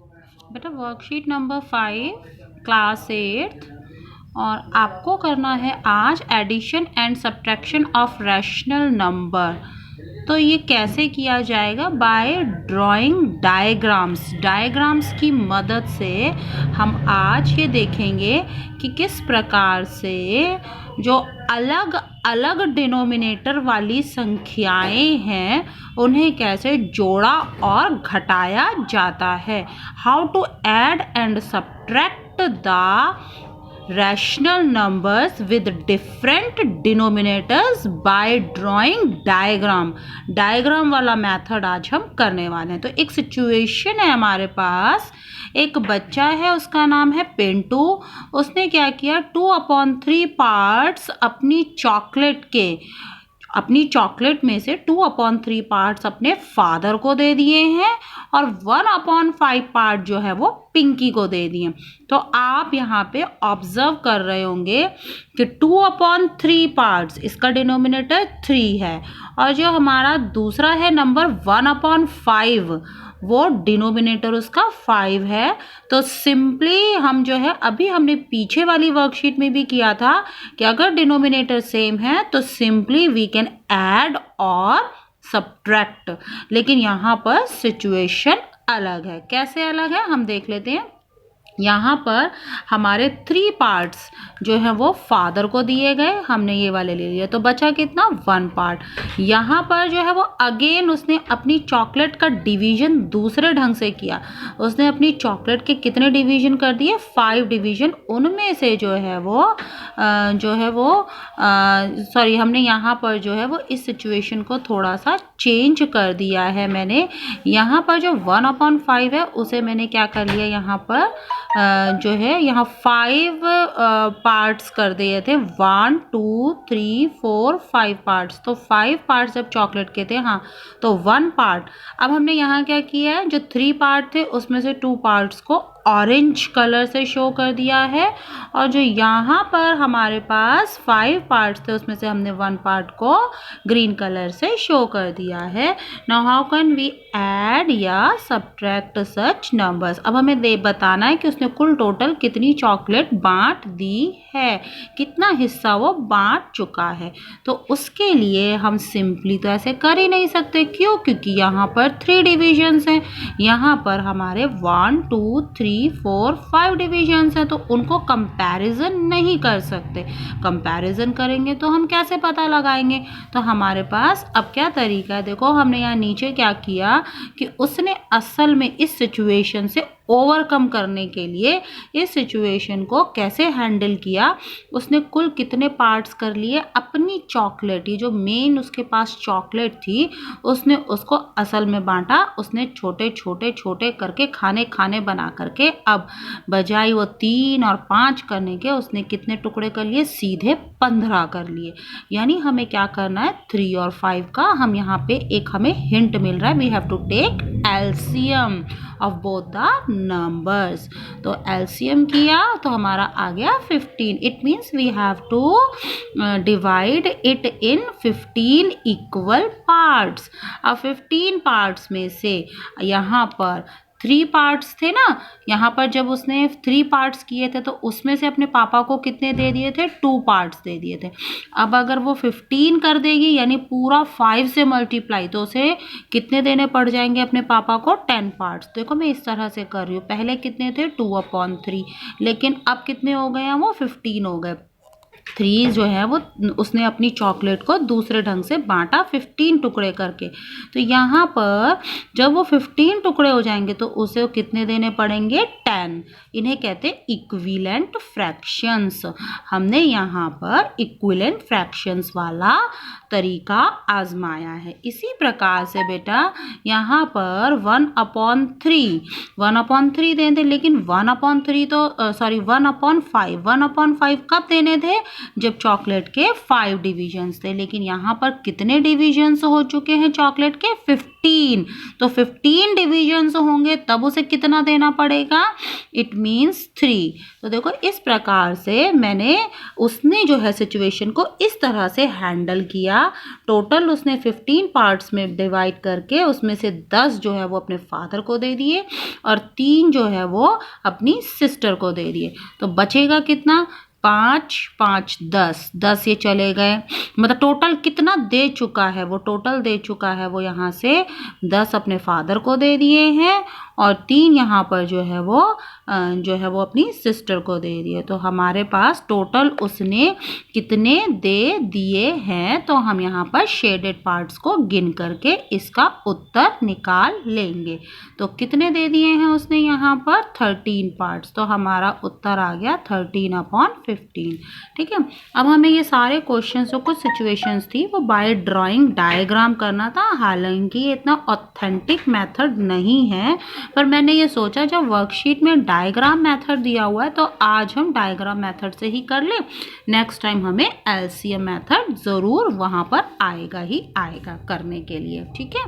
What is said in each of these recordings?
बेटा worksheet number 5 class 8 और आपको करना है आज addition and subtraction of rational number. तो ये कैसे किया जाएगा? बाय ड्राइंग डायग्राम्स की मदद से हम आज ये देखेंगे कि किस प्रकार से जो अलग अलग डिनोमिनेटर वाली संख्याएं हैं उन्हें कैसे जोड़ा और घटाया जाता है। How to add and subtract the rational numbers with different denominators by drawing diagram वाला मेथड आज हम करने वाले हैं। तो एक सिचुएशन है हमारे पास, एक बच्चा है उसका नाम है पिंटू। उसने क्या किया, 2/3 पार्ट्स अपनी चॉकलेट में से 2/3 पार्ट्स अपने फादर को दे दिए हैं और 1/5 पार्ट जो है वो पिंकी को दे दिए। तो आप यहाँ पे ऑब्जर्व कर रहे होंगे कि 2/3 पार्ट्स, इसका डिनोमिनेटर 3 है और जो हमारा दूसरा है नंबर 1/5 वो डिनोमिनेटर उसका 5 है। तो सिंपली हम जो है, अभी हमने पीछे वाली वर्कशीट में भी किया था कि अगर डिनोमिनेटर सेम है तो सिंपली वी कैन ऐड और सब्ट्रैक्ट, लेकिन यहाँ पर सिचुएशन अलग है। कैसे अलग है हम देख लेते हैं। यहाँ पर हमारे 3 पार्ट्स जो है वो फादर को दिए गए, हमने ये वाले ले लिए, तो बचा कितना, 1 पार्ट। यहाँ पर जो है वो अगेन उसने अपनी चॉकलेट का डिवीजन दूसरे ढंग से किया। उसने अपनी चॉकलेट के कितने डिवीजन कर दिए, 5 डिवीजन। उनमें से जो है वो हमने यहाँ पर जो है वो इस सिचुएशन को थोड़ा सा चेंज कर दिया है मैंने। यहाँ पर जो 1/5 है उसे मैंने क्या कर लिया, यहाँ पर जो है यहाँ 5 पार्ट्स कर दिए थे, 1 2 3 4 5 पार्ट्स। तो 5 पार्ट्स जब चॉकलेट के थे, हाँ, तो 1 पार्ट। अब हमने यहाँ क्या किया है, जो 3 पार्ट थे उसमें से 2 पार्ट्स को ऑरेंज कलर से शो कर दिया है और जो यहाँ पर हमारे पास 5 पार्ट्स थे उसमें से हमने 1 पार्ट को ग्रीन कलर से शो कर दिया है। Now how can we add या सब्ट्रैक्ट सच नंबर्स। अब हमें बताना है कि उसने कुल टोटल कितनी चॉकलेट बांट दी है, कितना हिस्सा वो बांट चुका है। तो उसके लिए हम सिंपली तो ऐसे कर ही नहीं सकते, क्यों? क्योंकि यहाँ पर 3 डिविजन्स हैं, यहाँ पर हमारे 1 2 3 4 5 डिविजन्स हैं, तो उनको कंपैरिजन नहीं कर सकते। कंपैरिजन करेंगे तो हम कैसे पता लगाएंगे? तो हमारे पास अब क्या तरीका है, देखो हमने यहाँ नीचे क्या किया कि उसने असल में इस सिचुएशन से ओवरकम करने के लिए इस सिचुएशन को कैसे हैंडल किया, उसने कुल कितने पार्ट्स कर लिए, अपनी चॉकलेट, ये जो मेन उसके पास चॉकलेट थी उसने उसको असल में बांटा। उसने छोटे छोटे छोटे करके खाने बना करके, अब बजाय वो 3 और 5 करने के उसने कितने टुकड़े कर लिए, सीधे 15 कर लिए। यानी हमें क्या करना है, 3 और 5 का हम यहाँ पे एक हमें हिंट मिल रहा है, we have to take LCM of both the numbers. तो एलसीएम किया तो हमारा आ गया 15। It means we have to divide it in 15 equal parts. अब 15 पार्ट्स में से यहाँ पर 3 पार्ट्स थे ना, यहाँ पर जब उसने 3 पार्ट्स किए थे तो उसमें से अपने पापा को कितने दे दिए थे, 2 पार्ट्स दे दिए थे। अब अगर वो 15 कर देगी यानी पूरा 5 से मल्टीप्लाई, तो उसे कितने देने पड़ जाएंगे अपने पापा को, 10 पार्ट्स। देखो मैं इस तरह से कर रही हूँ, पहले कितने थे 2/3, लेकिन अब कितने हो गए हैं, वो 15 हो गए। 3 जो है वो उसने अपनी चॉकलेट को दूसरे ढंग से बांटा 15 टुकड़े करके। तो यहाँ पर जब वो 15 टुकड़े हो जाएंगे तो उसे कितने देने पड़ेंगे, 10। इन्हें कहते हैं इक्विवेलेंट फ्रैक्शंस। हमने यहाँ पर इक्विवेलेंट फ्रैक्शंस वाला तरीका आजमाया है। इसी प्रकार से बेटा यहाँ पर 1/3 देते, लेकिन 1/3 तो 1/5 कब देने थे, जब चॉकलेट के 5 डिविजन्स थे, लेकिन यहाँ पर कितने डिविजन्स हो चुके हैं चॉकलेट के? 15। तो 15 डिविजन्स होंगे तब उसे कितना देना पड़ेगा? It means 3। तो देखो इस प्रकार से उसने जो है सिचुएशन को इस तरह से हैंडल किया। टोटल उसने 15 पार्ट्स में डिवाइड करके उसमें से 10 जो है वो अपने फादर को दे दिए और 3 जो है वो अपनी सिस्टर को दे दिए। तो बचेगा कितना? 5 5 10 ये चले गए, मतलब टोटल कितना दे चुका है वो? टोटल दे चुका है वो यहाँ से 10 अपने फादर को दे दिए हैं और 3 यहाँ पर जो है वो अपनी सिस्टर को दे दिए। तो हमारे पास टोटल उसने कितने दे दिए हैं, तो हम यहाँ पर शेडेड पार्ट्स को गिन करके इसका उत्तर निकाल लेंगे। तो कितने दे दिए हैं उसने यहाँ पर? 13 पार्ट्स। तो हमारा उत्तर आ गया 13/15। ठीक है, अब हमें ये सारे क्वेश्चन जो कुछ सिचुएशंस थी वो बाय ड्राइंग डायग्राम करना था। हालांकि ये इतना ऑथेंटिक मेथड नहीं है, पर मैंने ये सोचा जब वर्कशीट में डायग्राम मेथड दिया हुआ है तो आज हम डायग्राम मेथड से ही कर लें। नेक्स्ट टाइम हमें एलसीएम मेथड ज़रूर वहाँ पर आएगा ही आएगा करने के लिए। ठीक है,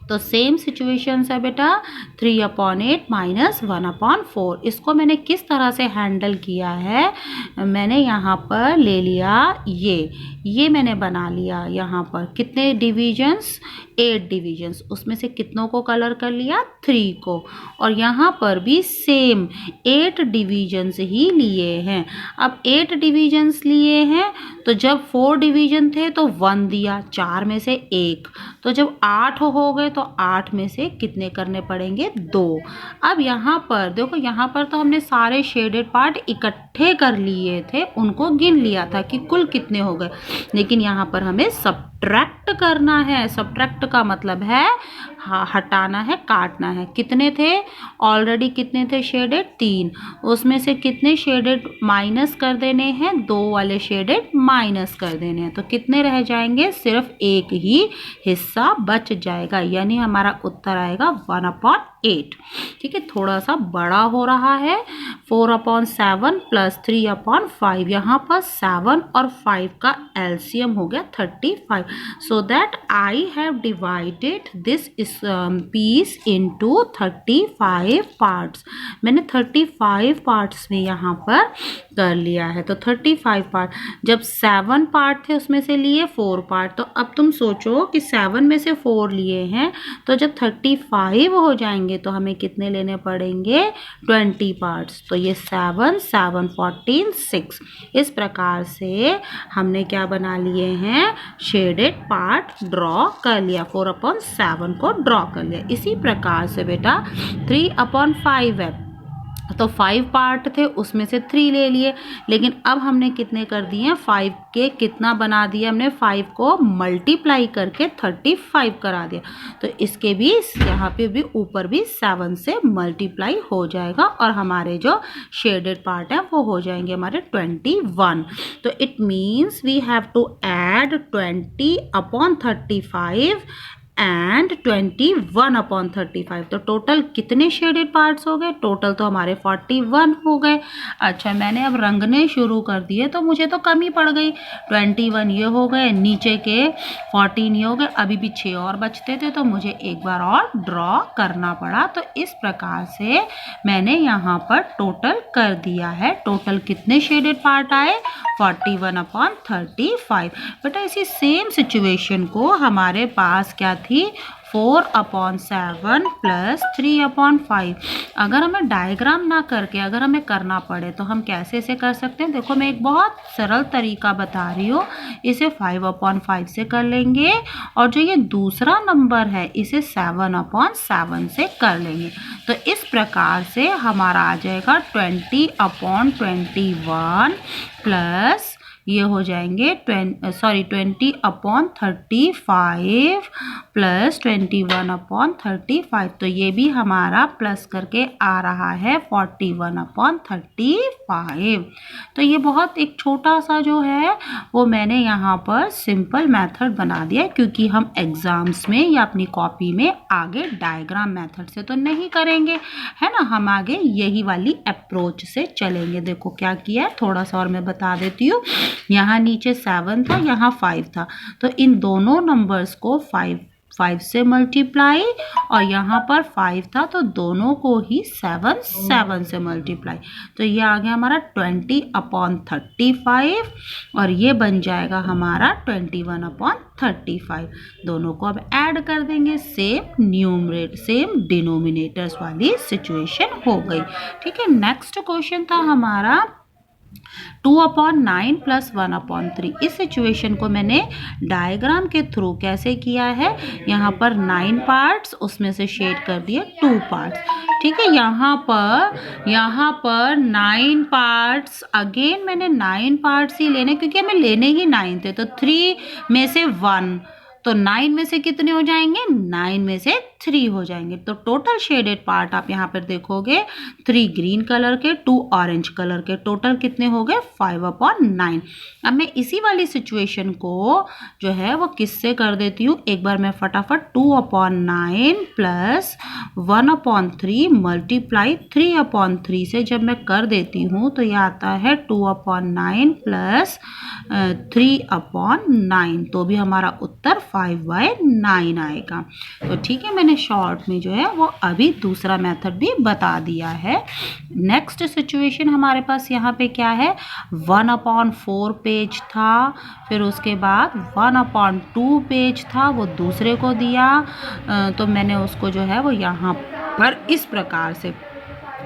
तो सेम सिचुएशन है बेटा, 3/8 - 1/4। इसको मैंने किस तरह से हैंडल किया है? मैंने यहाँ पर ले लिया ये मैंने बना लिया। यहाँ पर कितने डिविजन्स? 8 डिविजन्स। उसमें से कितनों को कलर कर लिया? 3 को। और यहाँ पर भी सेम 8 डिविजन्स ही लिए हैं। अब 8 डिविजन्स लिए हैं तो जब 4 डिवीजन थे तो 1 दिया, 4 में से 1। तो जब 8 हो गए तो 8 में से कितने करने पड़ेंगे? 2। अब यहाँ पर देखो, यहाँ पर तो हमने सारे शेडेड पार्ट इकट्ठे कर लिए थे, उनको गिन लिया था कि कुल कितने हो गए, लेकिन यहाँ पर हमें सब्ट्रैक्ट करना है। सब्ट्रैक्ट का मतलब है हटाना है, काटना है। कितने थे ऑलरेडी? कितने थे शेडेड? 3। उसमें से कितने शेडेड माइनस कर देने हैं? 2 वाले शेडेड माइनस कर देने हैं। तो कितने रह जाएंगे? सिर्फ एक ही हिस्सा बच जाएगा, यानी हमारा उत्तर आएगा 1/8। ठीक है, थोड़ा सा बड़ा हो रहा है। 4/7 + 3/5। यहाँ पर 7 और 5 का एलसीएम हो गया 35। So that I have divided this piece into 35 parts. मैंने 35 पार्ट्स में यहाँ पर कर लिया है। तो 35 पार्ट, जब 7 पार्ट थे उसमें से लिए 4 पार्ट। तो अब तुम सोचो कि 7 में से 4 लिए हैं, तो जब 35 हो जाएंगे तो हमें कितने लेने पड़ेंगे? 20 पार्ट्स। तो ये 7 7 14 6। इस प्रकार से हमने क्या बना लिए हैं? शेडेड पार्ट ड्रॉ कर लिया। 4/7 को ड्रॉ कर लिया। इसी प्रकार से बेटा 3/5 है, तो 5 पार्ट थे उसमें से 3 ले लिए, लेकिन अब हमने कितने कर दिए? 5 के कितना बना दिया हमने? 5 को मल्टीप्लाई करके 35 करा दिया। तो इसके भी यहाँ पे भी ऊपर भी 7 से मल्टीप्लाई हो जाएगा और हमारे जो शेडेड पार्ट है वो हो जाएंगे हमारे 21। तो it means we have to add 20/35 and 21/35। तो टोटल कितने शेडेड पार्ट्स हो गए? टोटल तो हमारे 41 हो गए। अच्छा, मैंने अब रंगने शुरू कर दिए तो मुझे तो कमी पड़ गई। 21 ये हो गए, नीचे के 14 ये हो गए, अभी भी 6 और बचते थे तो मुझे एक बार और ड्रॉ करना पड़ा। तो इस प्रकार से मैंने यहाँ पर टोटल कर दिया है। टोटल कितने शेडेड पार्ट आए? 41/35। बेटा इसी सेम सिचुएशन को हमारे पास क्या थी? 4/7 + 3/5। अगर हमें डायग्राम ना करके अगर हमें करना पड़े तो हम कैसे से कर सकते हैं? देखो मैं एक बहुत सरल तरीका बता रही हूँ। इसे 5/5 से कर लेंगे और जो ये दूसरा नंबर है इसे 7/7 से कर लेंगे। तो इस प्रकार से हमारा आ जाएगा 20/21 + ये हो जाएंगे 20/35 प्लस 21/35। तो ये भी हमारा प्लस करके आ रहा है 41/35। तो ये बहुत एक छोटा सा जो है वो मैंने यहाँ पर सिंपल मेथड बना दिया, क्योंकि हम एग्जाम्स में या अपनी कॉपी में आगे डायग्राम मेथड से तो नहीं करेंगे, है ना। हम आगे यही वाली अप्रोच से चलेंगे। देखो क्या किया है, थोड़ा सा और मैं बता देती हूँ। यहाँ नीचे 7 था, यहाँ 5 था, तो इन दोनों नंबर्स को 5 से मल्टीप्लाई, और यहाँ पर 5 था तो दोनों को ही 7 से मल्टीप्लाई। तो ये आ गया हमारा 20/35, और ये बन जाएगा हमारा 21/35। दोनों को अब ऐड कर देंगे, सेम डिनोमिनेटर्स वाली सिचुएशन हो गई। ठीक है, नेक्स्ट क्वेश्चन था हमारा 2/9 प्लस 1/3। इस सिचुएशन को मैंने डायग्राम के थ्रू कैसे किया है, यहाँ पर 9 पार्ट्स, उसमें से शेड कर दिए 2 पार्ट्स। ठीक है, यहाँ पर 9 पार्ट्स, अगेन मैंने 9 पार्ट्स ही लेने, क्योंकि हमें लेने ही 9 थे। तो 3 में से 1, तो 9 में से कितने हो जाएंगे, 9 में से 3 हो जाएंगे। तो टोटल शेडेड पार्ट आप यहाँ पर देखोगे 3 ग्रीन कलर के, 2 ऑरेंज कलर के, टोटल कितने हो गए 5/9। अब मैं इसी वाली सिचुएशन को जो है वो किससे कर देती हूँ, एक बार मैं फटाफट 2/9 प्लस 1/3 मल्टीप्लाई 3/3 से जब मैं कर देती हूँ तो यह आता है 2/9 प्लस 3/9। तो भी हमारा उत्तर 5/9 आएगा। तो ठीक है, मैंने शॉर्ट में जो है वो अभी दूसरा मेथड भी बता दिया है। नेक्स्ट सिचुएशन हमारे पास यहाँ पे क्या है, 1/4 पेज था, फिर उसके बाद 1/2 पेज था, वो दूसरे को दिया। तो मैंने उसको जो है वो यहाँ पर इस प्रकार से,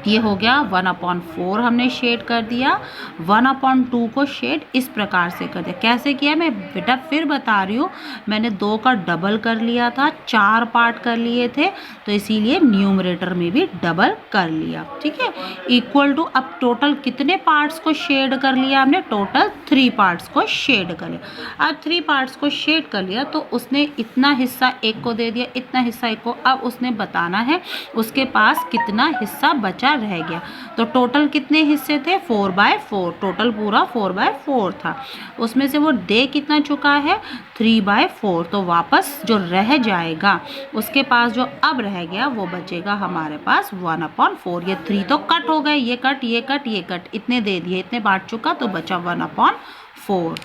ये हो गया 1/4 हमने शेड कर दिया, 1/2 को शेड इस प्रकार से कर दिया। कैसे किया मैं बेटा फिर बता रही हूँ, मैंने 2 का डबल कर लिया था, 4 पार्ट कर लिए थे, तो इसीलिए न्यूमरेटर में भी डबल कर लिया। ठीक है, इक्वल टू अब टोटल कितने पार्ट्स को शेड कर लिया हमने, टोटल 3 पार्ट्स को शेड कर लिया। अब 3 पार्ट्स को शेड कर लिया तो उसने इतना हिस्सा एक को दे दिया, इतना हिस्सा एक को। अब उसने बताना है उसके पास कितना हिस्सा बचा रह गया। तो टोटल कितने हिस्से थे, 4/4, टोटल पूरा 4/4 था। उसमें से वो दे कितना चुका है, 3/4। तो वापस जो रह जाएगा उसके पास जो अब रह गया वो बचेगा हमारे पास 1/4। ये 3 तो कट हो गए, ये कट, ये कट, ये कट, इतने दे दिए, इतने बांट चुका, तो बचा 1/4।